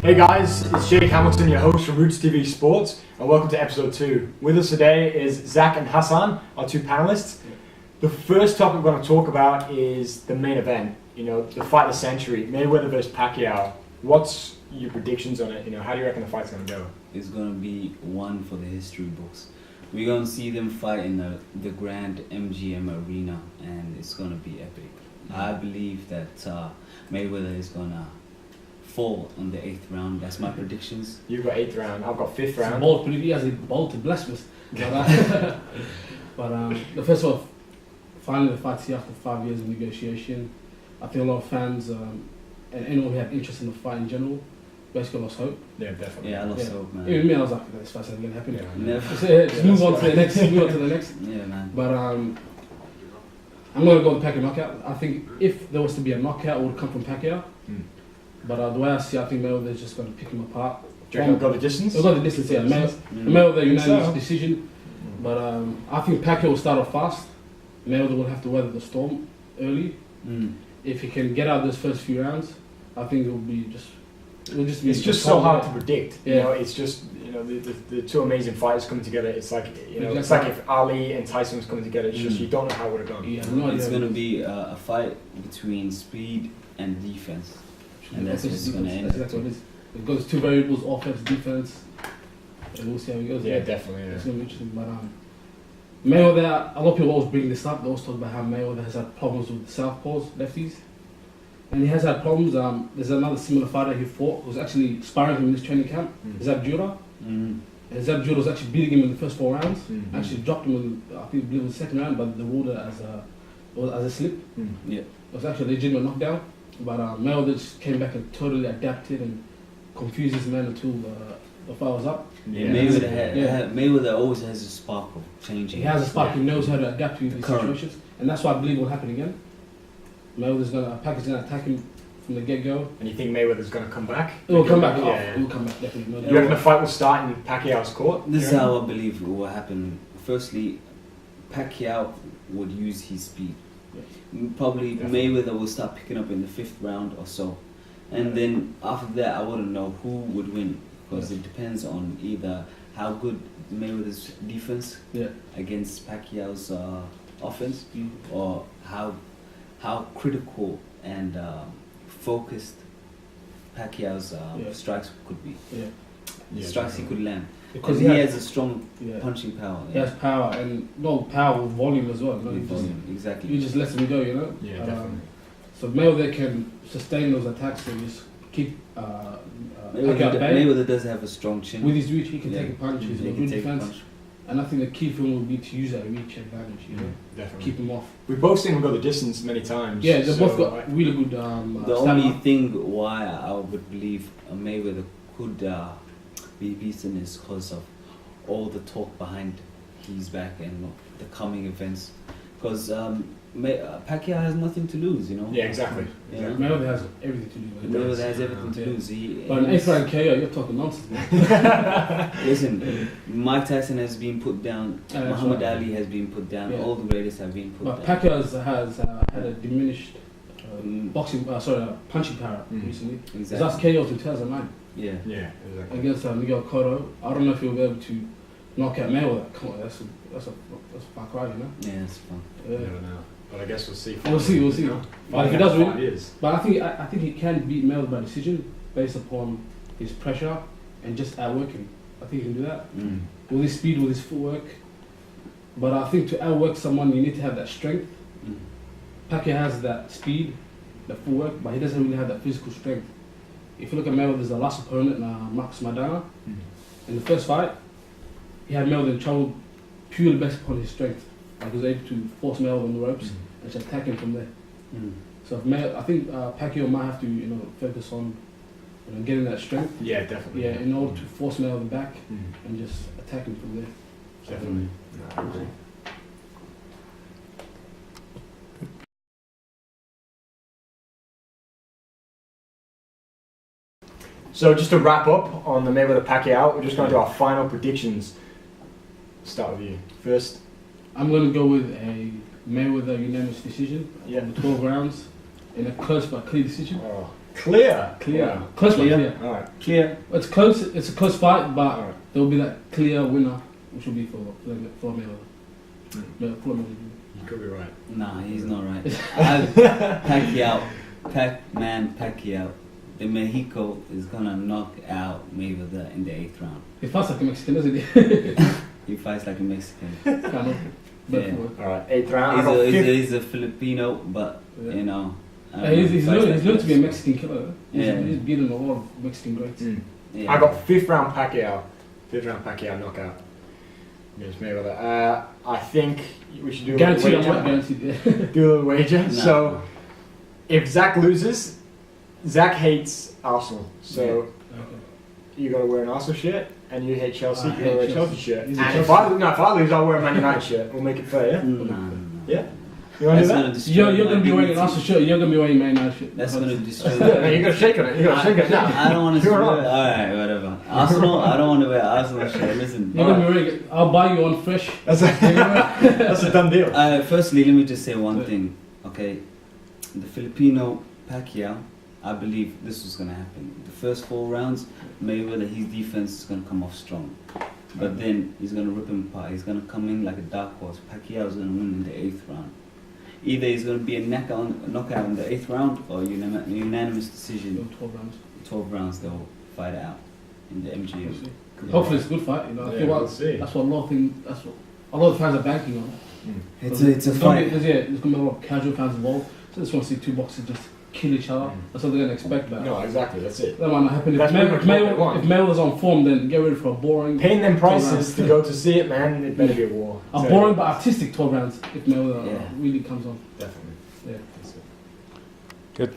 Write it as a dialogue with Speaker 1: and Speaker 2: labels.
Speaker 1: Hey guys, it's Jake Hamilton, your host from Roots TV Sports, and welcome to episode 2. With us today is Zach and Hassan, our two panelists. The first topic we're going to talk about is the main event, the fight of the century, Mayweather versus Pacquiao. What's your predictions on it? How do you reckon the fight's going to go?
Speaker 2: It's going to be one for the history books. We're going to see them fight in the Grand MGM Arena, and it's going to be epic. I believe that Mayweather is going to fall on the 8th round. That's my predictions.
Speaker 1: You've got 8th round, I've got 5th round.
Speaker 3: Bold, he has a bold to blasphemous. But the first one, finally the fight's here after 5 years of negotiation. I think a lot of fans and anyone who had interest in the fight in general basically lost hope.
Speaker 1: Yeah, definitely.
Speaker 2: Yeah, I lost hope, man.
Speaker 3: Even me, I was like, this fight's not going to happen.
Speaker 1: Yeah,
Speaker 2: Never.
Speaker 3: Just move on to the next. Move on to the next.
Speaker 2: Yeah, man.
Speaker 3: But I'm going to go with Pacquiao knockout. I think if there was to be a knockout, it would come from Pacquiao. But the way I see, I think Mayweather's just going to pick him apart.
Speaker 1: Do you reckon he'll go the distance?
Speaker 3: He'll go the distance, yeah. Mayweather unanimous decision. But I think Pacquiao will start off fast. Mayweather will have to weather the storm early. If he can get out those first few rounds, I think it'll just be.
Speaker 1: It's just so hard to predict.
Speaker 3: Yeah.
Speaker 1: It's just the two amazing fighters coming together. It's like
Speaker 3: Exactly.
Speaker 1: it's like if Ali and Tyson was coming together. It's just you don't know how it would have gone.
Speaker 3: Yeah, no idea.
Speaker 2: It's going to be a fight between speed and defense. And that's what it's going to end up.
Speaker 3: That's exactly what it is. It goes two variables, offense, defense. And we'll see how it goes.
Speaker 1: Yeah, definitely.
Speaker 3: It's going to be interesting. But Mayweather, a lot of people always bring this up. They always talk about how Mayweather has had problems with southpaws, lefties. And he has had problems. There's another similar fighter he fought who was actually sparring him in this training camp, Zab Judah. And Zab Judah was actually beating him in the first 4 rounds. Actually dropped him in, I think, in the second round, but they ruled it as a slip.
Speaker 2: Yeah.
Speaker 3: It was actually a legitimate knockdown. But Mayweather just came back and totally adapted and confused his man until the fight was up.
Speaker 2: Yeah. Mayweather always has a spark of changing.
Speaker 3: He has a spark. He knows how to adapt to these situations, and that's why I believe will happen again. Pacquiao's gonna attack him from the get-go.
Speaker 1: And you think Mayweather's going to come back?
Speaker 3: It will come back.
Speaker 1: Yeah,
Speaker 3: It will come back definitely.
Speaker 1: You reckon the fight will start in Pacquiao's court?
Speaker 2: This is how I believe it will happen. Firstly, Pacquiao would use his speed. Probably Mayweather will start picking up in the 5th round or so. And then after that, I wouldn't know who would win. Because it depends on either how good Mayweather's defense against Pacquiao's offense, or how critical and focused Pacquiao's strikes could be. The strikes he could land. Because he has a strong punching power.
Speaker 3: He has power, and power with volume as well.
Speaker 2: Exactly.
Speaker 3: You just let him go,
Speaker 1: Yeah, definitely.
Speaker 3: So Mayweather can sustain those attacks and just keep
Speaker 2: Mayweather does have a strong chin.
Speaker 3: with his reach. He can take a punch. He's got good
Speaker 2: take a
Speaker 3: defense,
Speaker 2: punch.
Speaker 3: and I think the key for him will be to use that reach advantage.
Speaker 1: Definitely.
Speaker 3: Keep him off.
Speaker 1: We've both seen him go the distance many times.
Speaker 3: Yeah, they've both got really good.
Speaker 2: The only thing why I would believe Mayweather could be beaten is because of all the talk behind his back and the coming events. Because Pacquiao has nothing to lose,
Speaker 1: Yeah, exactly.
Speaker 3: Mayweather has everything to lose.
Speaker 2: Mayweather has everything to lose.
Speaker 3: But an 8th round KO, you're talking nonsense, man.
Speaker 2: Listen, Mike Tyson has been put down. Muhammad Ali has been put down.
Speaker 3: Yeah.
Speaker 2: All the greatest have been put down.
Speaker 3: But Pacquiao has had a diminished punching power recently.
Speaker 2: Exactly.
Speaker 3: His last KO was in 2009
Speaker 1: Yeah, exactly.
Speaker 3: against Miguel Cotto. I don't know if he'll be able to knock out Mayweather. Come on, that's a far cry,
Speaker 2: Yeah, it's fun.
Speaker 1: I don't know. But I guess we'll see.
Speaker 3: We'll see. But if he does win,
Speaker 1: Years.
Speaker 3: but I think he can beat Mayweather by decision based upon his pressure and just outworking. I think he can do that with his speed, with his footwork. But I think to outwork someone, you need to have that strength. Pacquiao has that speed, the footwork, but he doesn't really have that physical strength. If you look at Mayweather's last opponent, Marcus Maidana, in the first fight, he had Mayweather in trouble purely based upon his strength. Like he was able to force Mayweather on the ropes and just attack him from there. So I think Pacquiao might have to focus on getting that strength.
Speaker 1: Yeah, definitely.
Speaker 3: Yeah, in order to force Mayweather back and just attack him from there.
Speaker 1: Definitely. So just to wrap up on the Mayweather Pacquiao, we're just going to do our final predictions. Start with you first.
Speaker 3: I'm going to go with a Mayweather unanimous decision.
Speaker 1: Yeah.
Speaker 3: The 12 rounds. in a close but clear decision.
Speaker 1: Oh, clear.
Speaker 3: Clear. Close but clear.
Speaker 1: All right.
Speaker 2: Clear.
Speaker 3: It's close. It's a close fight, but
Speaker 1: Alright.
Speaker 3: there will be that clear winner, which will be for Mayweather. Yeah, for Mayweather.
Speaker 1: You could be right.
Speaker 2: Nah, he's not right. Pacquiao. The Mexico is gonna knock out Mayweather in the 8th round.
Speaker 3: He fights like a Mexican, doesn't he?
Speaker 2: He fights like a Mexican.
Speaker 3: Kind of.
Speaker 2: Yeah.
Speaker 1: All right. 8th round. I got
Speaker 2: He's a Filipino, but
Speaker 3: Yeah.
Speaker 2: you know.
Speaker 3: He's known to be a Mexican killer.
Speaker 2: Yeah.
Speaker 3: He's beaten a lot of Mexican greats.
Speaker 2: Yeah.
Speaker 1: I got 5th round Pacquiao. 5th round Pacquiao knockout. Against Mayweather. I think we should do a little
Speaker 3: Guaranteed, I'm not
Speaker 1: wager.
Speaker 3: guaranteed. Yeah.
Speaker 1: Do a little wager.
Speaker 2: No.
Speaker 1: So, if Zach loses, Zach hates Arsenal. So,
Speaker 3: Okay.
Speaker 1: you gotta wear an Arsenal shirt, and you hate Chelsea.
Speaker 3: I
Speaker 1: You gotta
Speaker 3: hate
Speaker 1: wear a
Speaker 3: Chelsea.
Speaker 1: Chelsea shirt.
Speaker 3: He's
Speaker 1: And
Speaker 3: a
Speaker 1: if
Speaker 3: Chelsea.
Speaker 1: I lose, I'll wear a Man United shirt. We'll make it fair, yeah?
Speaker 2: Nah.
Speaker 1: Yeah? You wanna do
Speaker 2: That's
Speaker 1: that?
Speaker 2: gonna destroy
Speaker 3: You're going to be
Speaker 2: my
Speaker 3: wearing an
Speaker 2: dignity.
Speaker 3: Arsenal shirt. You're going to be wearing Man United shirt.
Speaker 2: That's gonna destroy.
Speaker 1: No, you gotta shake on it. You gotta shake it now.
Speaker 2: I don't want to
Speaker 1: You're
Speaker 2: swear.
Speaker 1: wrong.
Speaker 2: Alright, whatever. Arsenal, I don't want to wear Arsenal shirt. Listen.
Speaker 3: You're going to be wearing it. I'll buy you one fresh.
Speaker 1: That's a done deal.
Speaker 2: Firstly, let me just say one thing. Okay, the Filipino Pacquiao, I believe this was gonna happen. The first 4 rounds, Mayweather, his defense is gonna come off strong, but then he's gonna rip him apart. He's gonna come in like a dark horse. Pacquiao is gonna win in the 8th round. Either he's gonna be a knockout in the 8th round, or unanimous decision.
Speaker 3: 12 rounds.
Speaker 2: 12 rounds, they'll fight it out in the
Speaker 3: We'll
Speaker 2: MGM.
Speaker 3: see. Hopefully it's a good fight. You know, I
Speaker 1: Yeah,
Speaker 3: feel
Speaker 1: we'll see.
Speaker 3: that's what a lot of things. That's what a lot of fans are banking on.
Speaker 2: It's a
Speaker 3: There's
Speaker 2: fight.
Speaker 3: gonna be a lot of casual fans involved. So they just want to see 2 boxers just kill each other. That's what they're gonna expect. But
Speaker 1: No, exactly. That's it.
Speaker 3: that might not happen. If
Speaker 1: That's pretty much what they want.
Speaker 3: Mayweather's on form, then get ready for a boring.
Speaker 1: Paying them
Speaker 3: 12
Speaker 1: prices
Speaker 3: rounds.
Speaker 1: to go to see it, man. It better be a war.
Speaker 3: A
Speaker 1: So-
Speaker 3: boring but artistic 12 rounds if Mayweather
Speaker 2: Yeah.
Speaker 3: really comes on.
Speaker 1: Definitely.
Speaker 3: Yeah.
Speaker 1: That's it. Good.